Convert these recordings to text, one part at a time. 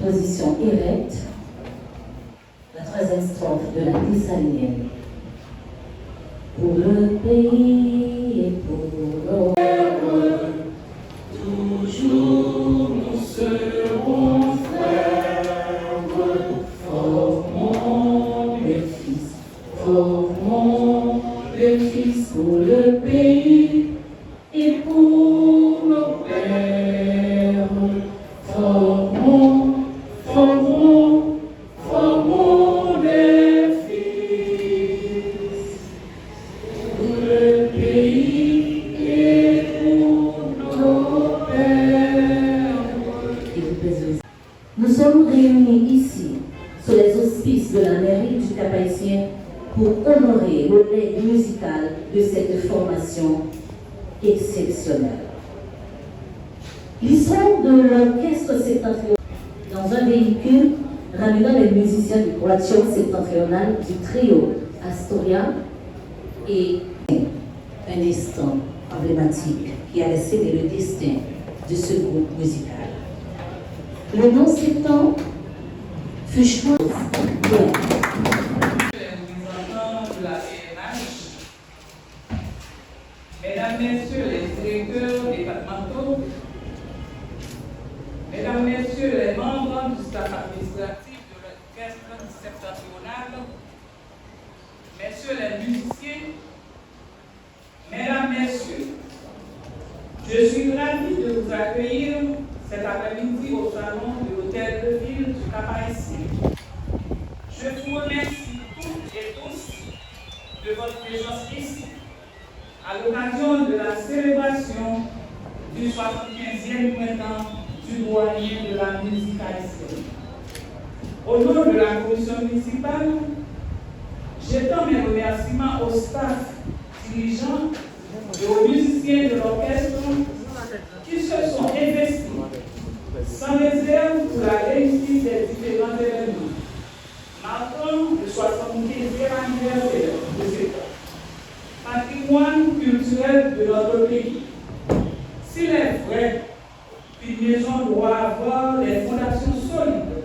Position érecte. La troisième strophe de la Dessalinienne. Pour le pays et pour l'eau, toujours nous serons frères. Formons les fils pour le pays et pour nos pères. Formons les fils pour le pays et pour nos pères. Nous sommes réunis ici, sous les auspices de la mairie du Cap-Haïtien, pour honorer le legs musical de cette formation exceptionnelle. L'histoire de l'orchestre septentrional dans un véhicule ramenant les musiciens du quatuor septentrional du trio Astoria et un instant emblématique qui a scellé le destin de ce groupe musical. Le nom Septembre fut choisi. Mesdames, Messieurs les directeurs départementaux, Mesdames, Messieurs les membres du staff administratif de l'orchestre septentrional, Messieurs les musiciens, Mesdames, Messieurs, je suis ravi de vous accueillir cet après-midi au salon de l'Hôtel de Ville du Cap-Haïtien. Je vous remercie toutes et tous de votre présence ici, à l'occasion de la célébration du 75e printemps du doyen de la musique haïtienne. Au nom de la commission municipale, j'étends mes remerciements au staff dirigeant et aux musiciens de l'orchestre qui se sont investis sans réserve pour la réussite des différents événements, marquant le 75e anniversaire de cet patrimoine culturel de notre pays. S'il est vrai qu'une maison doit avoir des fondations solides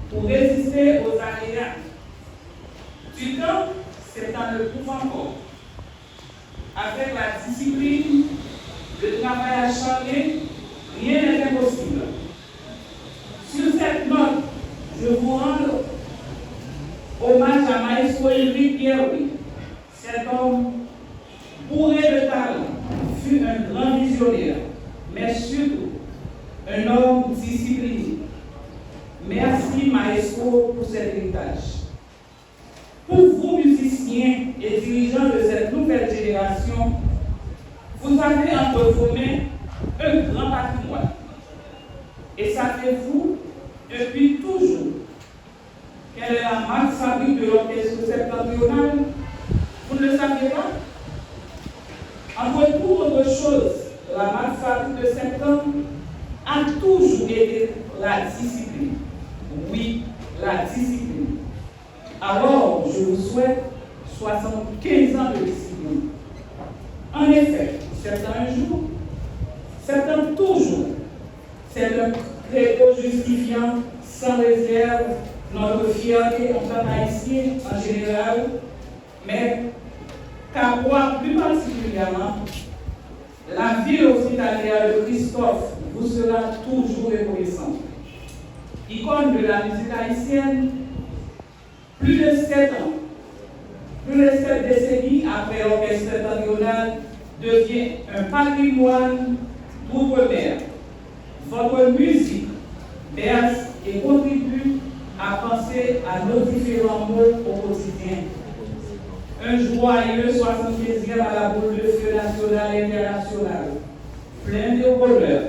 pour résister aux aléas du temps, c'est en le prouvant encore. Avec la discipline, le travail acharné, rien n'est impossible. Sur cette note, je vous rends hommage à Maestro Henri Pierre-Louis. Cet homme bourré de talent fut un grand visionnaire, mais surtout un homme discipliné. Merci Maestro pour cet héritage. Pour vous musiciens et dirigeants de cette nouvelle génération, vous avez entre vos mains un grand patrimoine. Et savez-vous, depuis toujours, quelle est la marque fabrique de l'orchestre septentrional? Vous ne le saviez pas? Entre toute autre chose, la marque fabrique de Septembre a toujours été la discipline. Oui, la discipline. Alors, je vous souhaite 75 ans de discipline. En effet, certains jours, certains toujours, c'est un credo justifiant sans réserve notre fierté en tant qu'Haïtien en général, mais Cap-Roi plus particulièrement, la ville hospitalière de Christophe vous sera toujours reconnaissante. Icône de la musique haïtienne, plus de 7 ans, plus de 7 décennies après l'orchestre septentrional devient un patrimoine d'outre-mer. Votre musique berce et contribue à penser à nos différents mots au quotidien. Un joyeux 75e à la boule de feu nationale et internationale, plein de bonheur,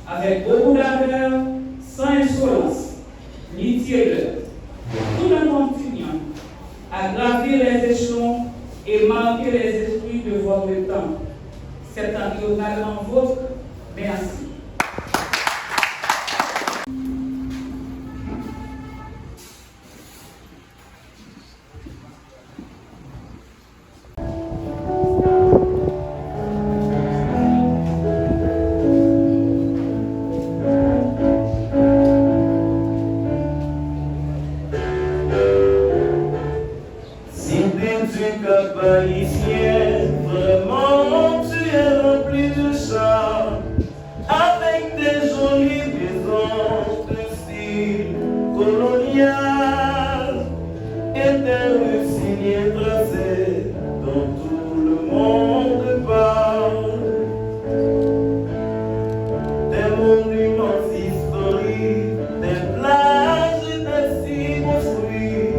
avec beaucoup d'ardeur, sans insolence, ni tiédeur, tout en continuant à gravir les échelons et marquer les esprits de votre temps. Septentrional en vôtre, merci. Cap-Haïtien, vraiment tu es rempli de charme, avec des jolies maisons de style colonial et des rues signées tracées dont tout le monde parle. Des monuments historiques, des plages et des cimes aux fruits,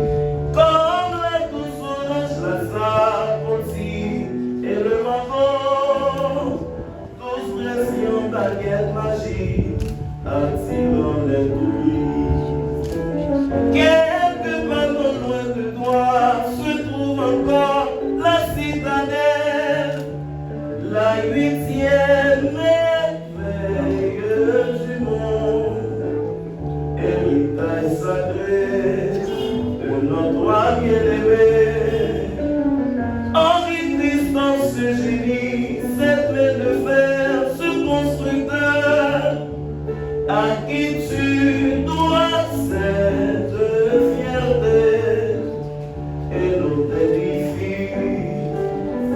comme la douce orange, la sapoti et le mango, tous pressions baguettes magiques, attirant les touristes. Quelque part non loin de toi se trouve encore la citadelle, la 8e merveille du monde, héritage sacré de notre roi bien-aimé. Henri Tristan, ce génie, cette main de fer, ce constructeur, à qui tu dois cette fierté et nous t'édifies,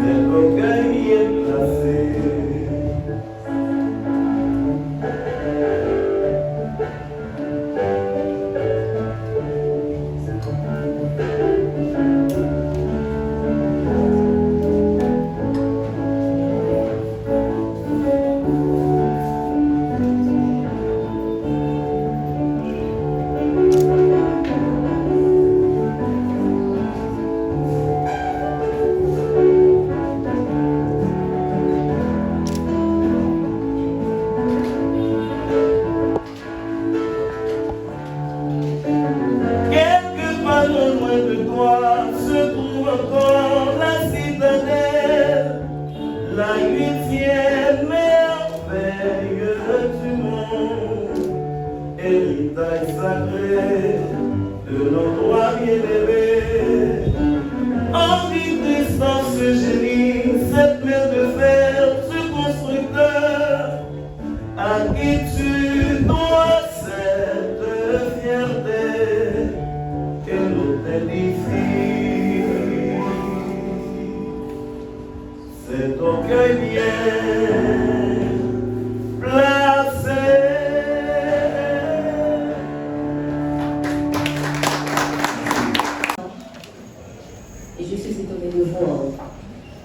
cet orgueil y est placé. Quelque part non loin de toi se trouve encore la citadelle, la 8e merveille du monde, héritage sacré de notre roi bien-aimé. Henri Tristan, ce génie, cette main de fer, ce constructeur, à qui tu dois cette fierté et nous t'édifies, cet orgueil bien placé. Et je suis étonnée de voir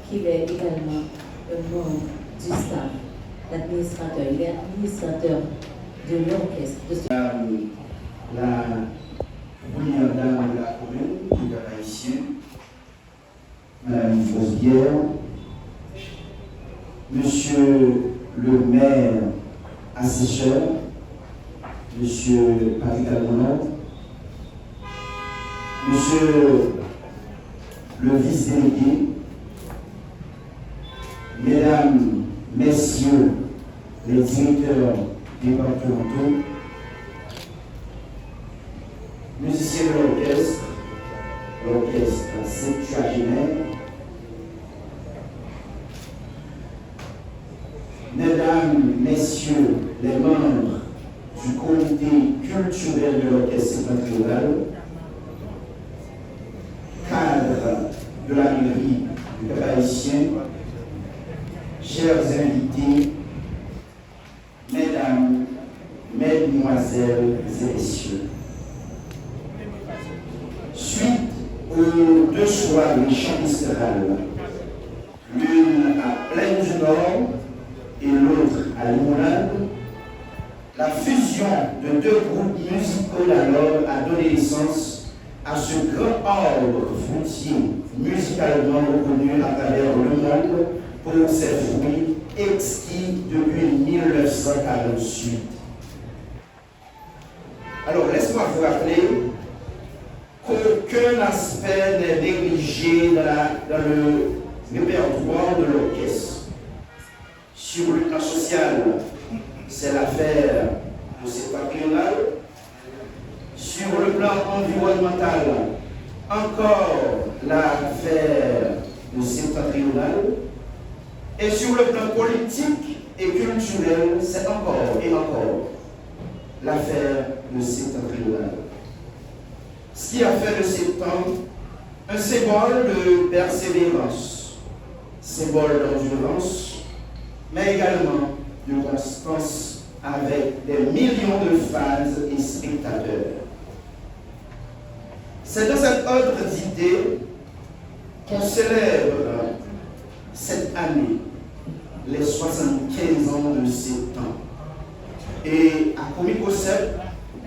qu'il est également un membre du staff, l'administrateur. Il est administrateur de l'orchestre. La première dame de la commune, du Cap-Haïtien, Madame Fosguière, Monsieur le maire assesseur, Monsieur Patrick Almonod, Monsieur le vice-délégué, Mesdames, Messieurs les directeurs départementaux, musiciens de l'orchestre septuagénaire, Mesdames, Messieurs les membres du comité culturel de l'orchestre septentrional, cadres de la mairie du Cap-Haïtien, chers invités, Mesdames, Mesdemoiselles et Messieurs. Suite aux deux soirées chapistérales, l'une à Plaine du Nord et l'autre à Limonade, la fusion de deux groupes musicaux d'alors a donné naissance à ce grand ordre frontier musicalement reconnu à travers le monde pour ses fruits exquis depuis 1948. Alors, laisse-moi vous rappeler qu'aucun aspect n'est négligé dans le répertoire de l'orchestre. Sur le plan social, c'est l'affaire de septentrional. Sur le plan environnemental, encore l'affaire de septentrional. Et sur le plan politique et culturel, c'est encore et encore l'affaire de septentrional. Ce qui a fait de septembre un symbole de persévérance, symbole d'endurance, mais également de constance avec des millions de fans et spectateurs. C'est dans cet ordre d'idées qu'on célèbre cette année les 75 ans de ces temps. Et à Komikosep,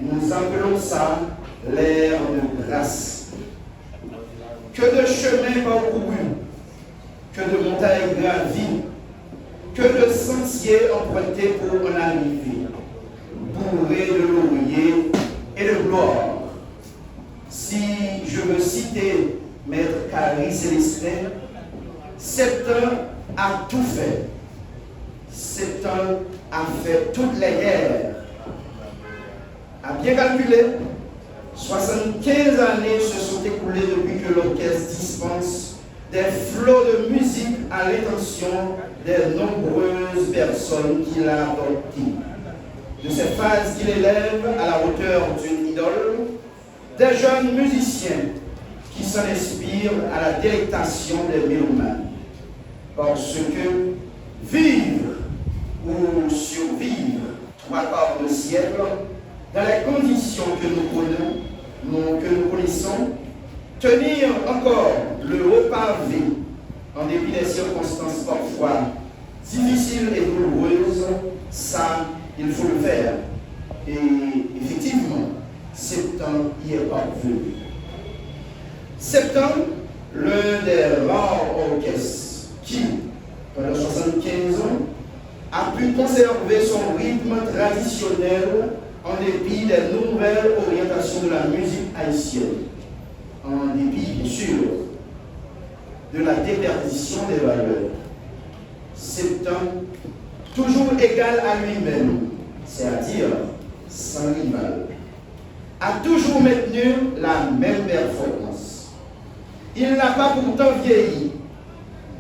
nous appelons ça l'ère de grâce. Que de chemins parcourus, que de montagnes gravies, que de sentiers empruntés pour en arriver, bourrés de lauriers et de gloire. Si je veux citer Maître Carrie Célestin, cet homme a tout fait. Cet homme a fait toutes les guerres. A bien calculé, 75 années se sont écoulées depuis que l'orchestre dispense des flots de musique à l'intention des nombreuses personnes qu'il a adoptées. De ces phases qu'il élève à la hauteur d'une idole, des jeunes musiciens qui s'en inspirent à la délectation des mélomanes. Parce que vivre ou survivre 3 quarts de siècle dans les conditions que nous connaissons, tenir encore le haut pavé en dépit des circonstances parfois difficiles et douloureuses, ça, il faut le faire. Et effectivement, septembre y est parvenu. Septembre, l'un des rares orchestres qui, pendant 75 ans, a pu conserver son rythme traditionnel en dépit des nouvelles orientations de la musique haïtienne, en dépit, bien sûr, de la déperdition des valeurs. Septembre, toujours égal à lui-même, c'est-à-dire sans rival, a toujours maintenu la même performance. Il n'a pas pourtant vieilli,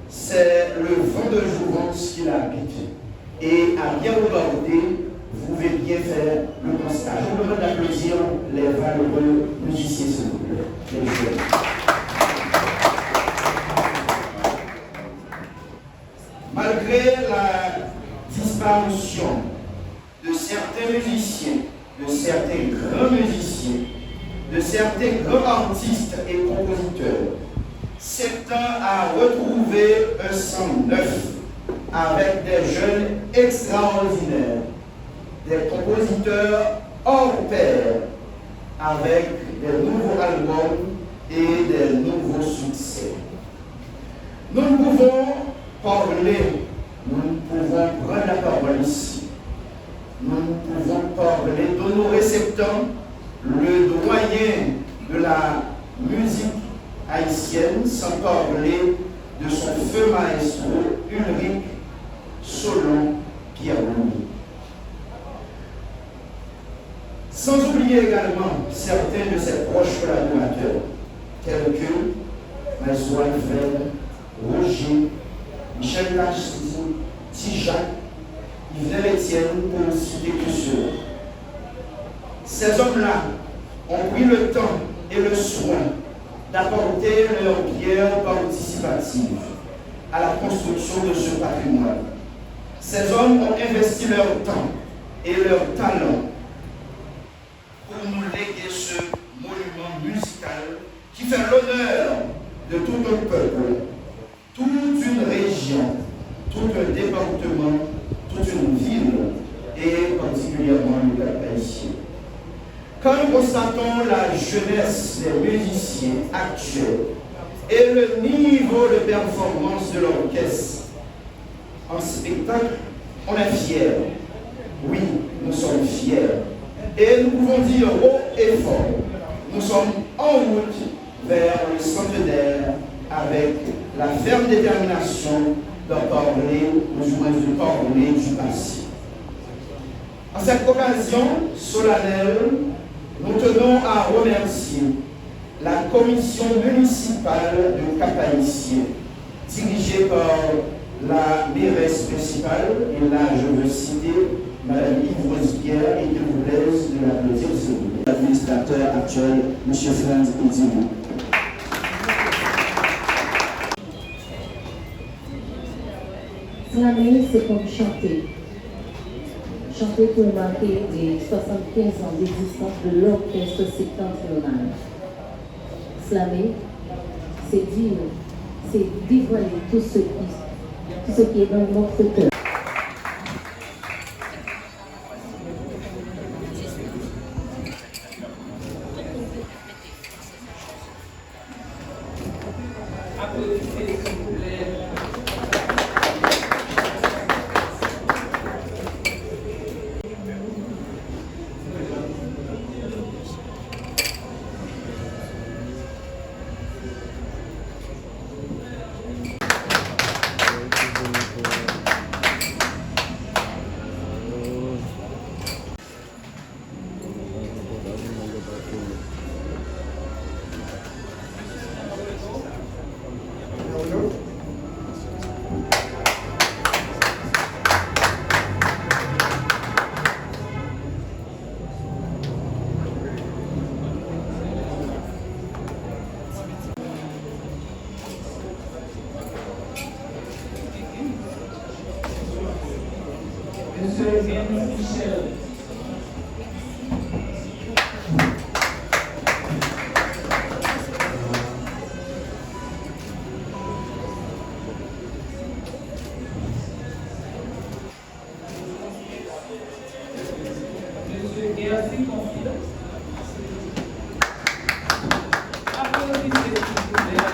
c'est le vent de jouvence qui l'habite. Et à bien regarder, vous pouvez bien faire le constat. Je vous demande d'applaudir les valeureux musiciens, s'il vous plaît. Malgré la disparition de certains musiciens, de certains grands musiciens, de certains grands artistes et compositeurs, Septembre a retrouvé un sang neuf avec des jeunes extraordinaires, des compositeurs hors pair, avec des nouveaux albums et des nouveaux succès. Nous pouvons parler, nous pouvons prendre la parole ici. Nous pouvons parler d'Honoré Septembre, le doyen de la musique haïtienne, sans parler de son feu maestro Ulrich Solon Pierre-Louis. Sans oublier également certains de ses proches collaborateurs, tels que Maestro Alfred, Roger, Michel Lachzy, Tijac, Yves Etienne, pour ne citer que ceux. Ces hommes-là ont pris le temps et le soin d'apporter leur pierre participative à la construction de ce patrimoine. Ces hommes ont investi leur temps et leur talent pour nous léguer ce monument musical qui fait l'honneur de tout un peuple, toute une région, tout un département, toute une ville et particulièrement le Cap haïtien. Quand nous constatons la jeunesse des musiciens actuels et le niveau de performance de l'orchestre en spectacle, on est fiers. Oui, nous sommes fiers. Et nous pouvons dire haut et fort, nous sommes en route vers le centenaire avec la ferme détermination d'en parler, ou du moins de parler du passé. En cette occasion solennelle, nous tenons à remercier la commission municipale de Cap-Haïtien, dirigée par la mairesse principale, et là je veux citer Mme Yves Rosepierre, et qu'il vous plaise de l'applaudir, s'il vous plaît. L'administrateur actuel, M. Franz Edimou. Slammer, c'est comme chanter. Chanter pour marquer les 75 ans d'existence de l'orchestre septentrional. Slammer, c'est dire, c'est dévoiler tout ce qui est dans notre cœur. Monsieur Henry Michel. Monsieur Gersi Confida. Applaudissez s'il vous plaît.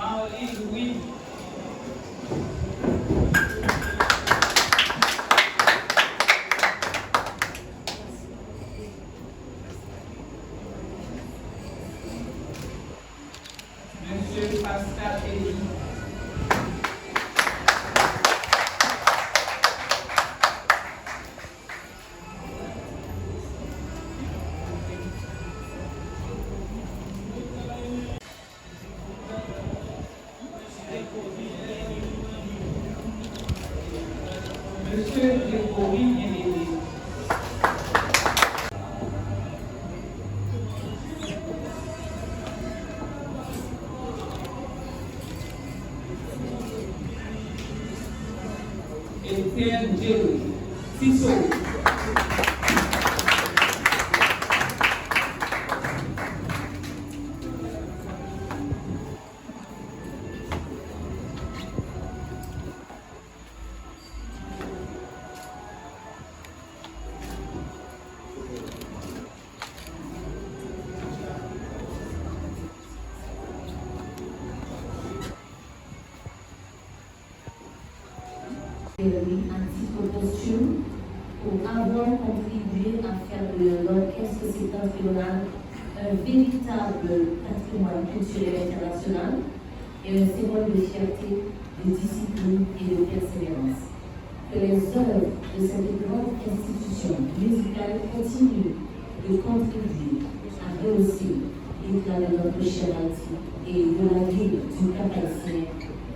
Henri Louis. Monsieur Pascal Elie. Monsieur Grégory Bien-Aimé. Etienne Jerry Tissot. À titre posthume pour avoir contribué à faire de l'orchestre septentrional un véritable patrimoine culturel international et un symbole de fierté, de discipline et de persévérance. Que les œuvres de cette grande institution musicale continuent de contribuer à rehausser l'éclat de notre cher Haïti et de la ville du Cap-Haïtien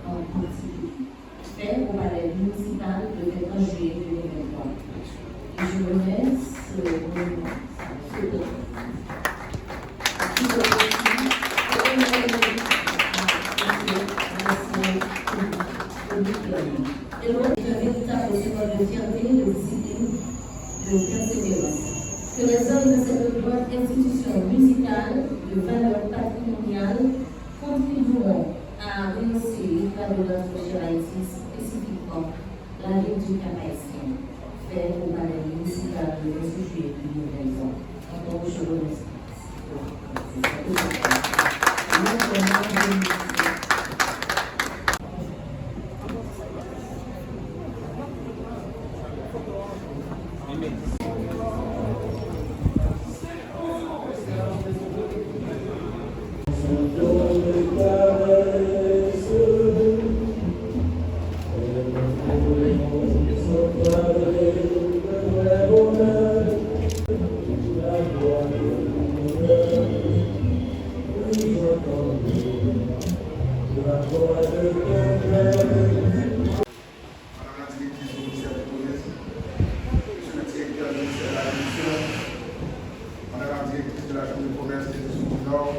en particulier. Fait au palais municipal le 21 juillet 2023. Et je remercie et l'autre est un véritable symbole de fierté, de discipline, de persévérance. Que les hommes de cette grande institution musicale de valeur patrimoniale contribueront à rehausser l'éclat de notre cher Haïti, spécifiquement la ville du Cap-Haïtien, fait au palais municipal le 26 juillet 2023. Encore je vous remercie. Madame la directrice de la Chambre de commerce et de Nord,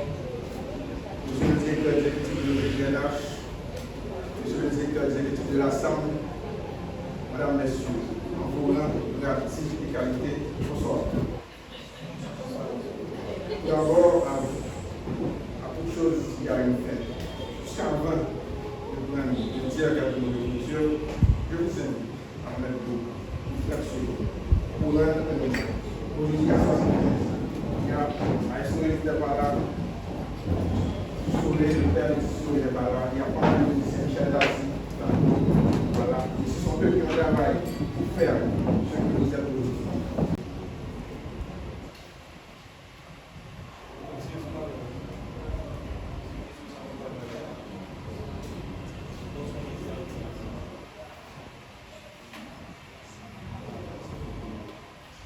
monsieur le directeur exécutif de GNH, monsieur le directeur exécutif de l'Assemblée, Madame, Messieurs, en vos rangs, gratuité et qualité, bonsoir. D'abord, à toute chose qui a une fin, jusqu'avant de dire à quelqu'un de Dieu, je vous invite à mettre vos réflexions pour rendre un hommage. Aujourd'hui, à 75, il y a Maestro qui n'est pas là, Soleil, le père de Soleil n'est pas là, il n'y a pas de musicien Michel Darcy. Voilà, ce sont eux qui ont travaillé pour faire ce que vous êtes aujourd'hui.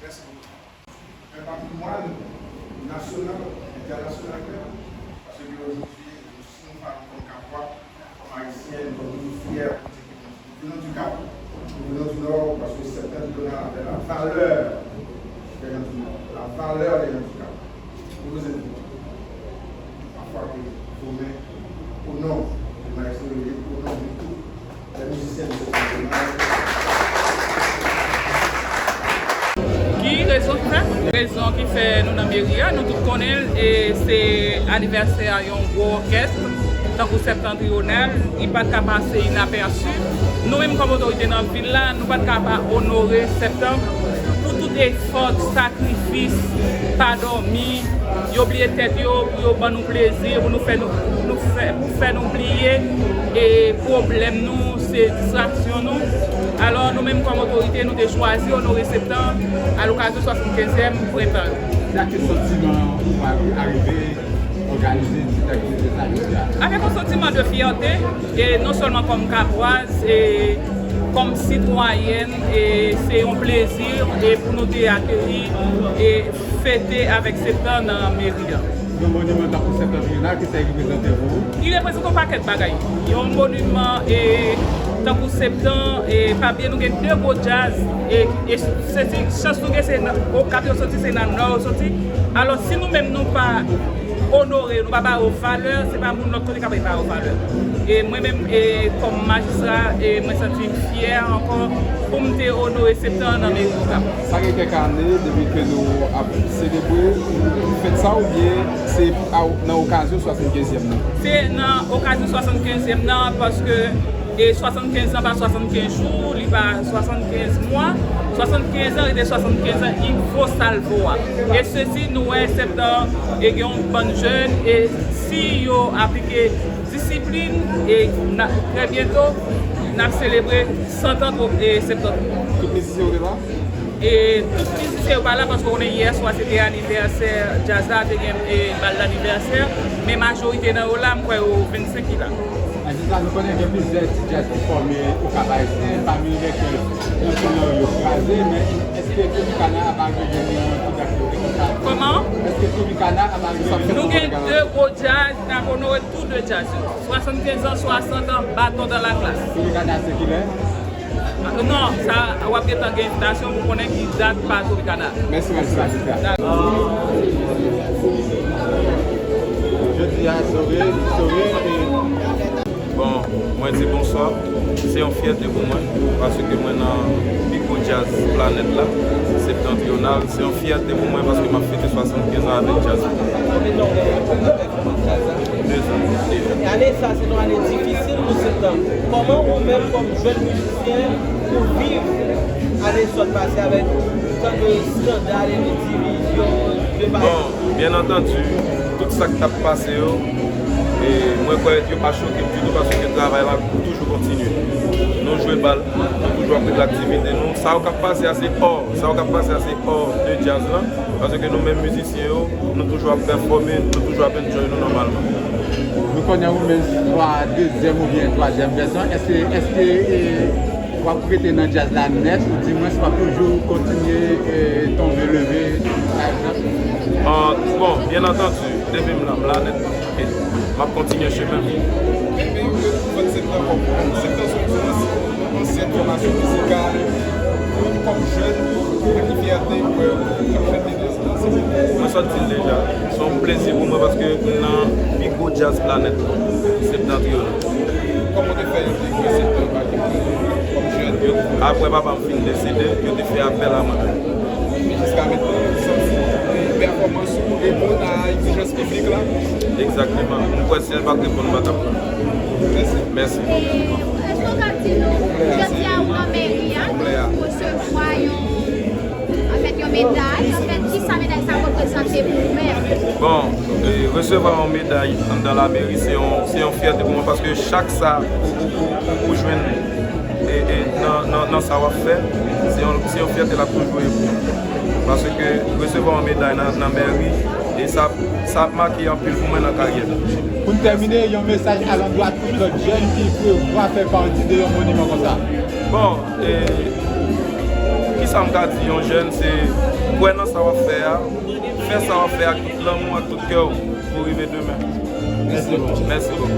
Merci beaucoup. Un patrimoine national, international, parce que aujourd'hui, nous sommes comme Capois, comme haïtiens, nous sommes fiers. Nous venons du Cap, nous venons du Nord, parce que certains donnent la valeur des gens du Nord, la valeur des gens du Cap. Nous vous invitons à faire vos mains au nom du maestro, au nom de tous les musiciens de ce national. Qui raison qui fait nous dans la mairie, nous tous connaissons et c'est anniversaire d'un gros orchestre, tant que septentrional, il n'est pas capable de passer inaperçu. Nous-mêmes comme autorité dans la ville, nous ne sommes pas capables d'honorer septembre pour tout effort, sacrifice, pas dormir, oublier tête pour nous plaisir, pour nous faire nous oublier et problème nous, c'est distraction nous. Alors nous-mêmes comme autorité, nous avons choisi honorer septembre à l'occasion du 75e printemps. Quel sentiment pour arriver à organiser cette activité? Avec un sentiment de fierté, et non seulement comme capoise, et comme citoyenne, et c'est un plaisir et pour nous accueillir et fêter avec septembre dans la mairie. Le monument pour septentrional, qu'est-ce qui représente vous? Il représente un paquet de bagailles. Il y a un monument et tant pour septembre et pas bien nous avons deux gros jazz et c'est chance nous c'est au cap sorti c'est dans nord sorti. Alors si nous-mêmes nous pas honorer, nous pas avoir valeur, c'est pas mon autre côté qui pas avoir valeur. Et moi-même comme magistrat et moi senti fier encore pour me honorer septembre dans mes groupes. Ça fait quelques années depuis que nous avons célébré, vous faites ça ou bien c'est dans l'occasion 75e? C'est dans l'occasion 75e parce que et 75 ans par 75 jours, il va 75 mois, 75 ans et des 75 ans, il faut salvo. Et ceci, nous, septembre, et une bonne jeune, et si vous appliquez discipline, et très bientôt, nous allons célébrer 100 ans et septembre. Toutes les musiciens sont là? Et toutes les musiciens sont là parce qu'on est hier soir, c'était anniversaire, Jazza, et l'anniversaire, mais la majorité dans là, je crois, au 25 là. Nous connaissons plusieurs jazz qui forment au Cap haïtien, parmi lesquels nous sommes écrasés, mais est-ce que Tropicana a arrivé tout d'activité comme ça? Comment? Est-ce que Tropicana a arrivé? Nous avons deux gros jazz, nous avons tous deux jazz. 75 ans, 60 ans, bâton dans la classe. Tropicana, c'est qui est? Non, ça, on va peut-être une invitation pour connaître qui date par Tropicana. Merci, magistrat. Je dis à Sauvé et... Bon, moi je dis bonsoir, c'est une fierté pour moi parce que moi dans Pico Jazz Planète là, septentrional, c'est une fierté pour moi parce que m'a fêté 75 ans avec jazz. 2 ans déjà. L'année ça c'est une année difficile pour septembre. Comment vous-même comme jeune musicien pour vivre l'année soit passée avec tant de scandales et de divisions? Bon, bien entendu, tout ça qui t'a passé. Et moi, je ne suis pas choqué du tout parce que le travail là toujours continuer. Nous jouons le bal, nous toujours après de l'activité. Ça va passer assez hors, de jazz là, parce que nous-mêmes musiciens, nous toujours performer, nous toujours jouer normalement. Nous connaissons même soit deuxième ou bien troisième version. Est-ce que vous pouvez être dans le jazz la net ou du moins pas toujours continuer et tomber, lever, par exemple? Bon, bien entendu, depuis la net. Je vais continuer le chemin. C'est une ancienne formation musicale, comme jeune, une fierté pour moi, ça dit déjà, c'est un plaisir pour moi parce que dans Big beau jazz planète septentrional. Comment tu fais intégrer cette comme jeune? Après papa me fin décédé, je te fait appel à moi. Jusqu'à maintenant, une performance pour répondre à l'exigence publique là? Exactement. Une question pas répondre à ta Merci. Merci. Est-ce qu'on va dire, je tiens en mairie pour recevoir une médaille? En fait, qui ça médaille ça représente pour vous-même? Bon, recevoir une médaille dans la mairie, c'est une fierté pour moi parce que chaque ça pour jouer dans savoir-faire, c'est une fierté là pour jouer. Parce que recevoir une médaille dans la mairie, et ça marque un peu pour moi dans la carrière. Pour terminer, il y a un message à l'endroit de tous les jeunes qui peuvent faire partie de un monument comme ça. Bon, qui ça me dit, un jeune, c'est pour un savoir-faire, faire savoir-faire avec tout l'amour, avec tout cœur pour arriver demain. Merci beaucoup. Merci beaucoup.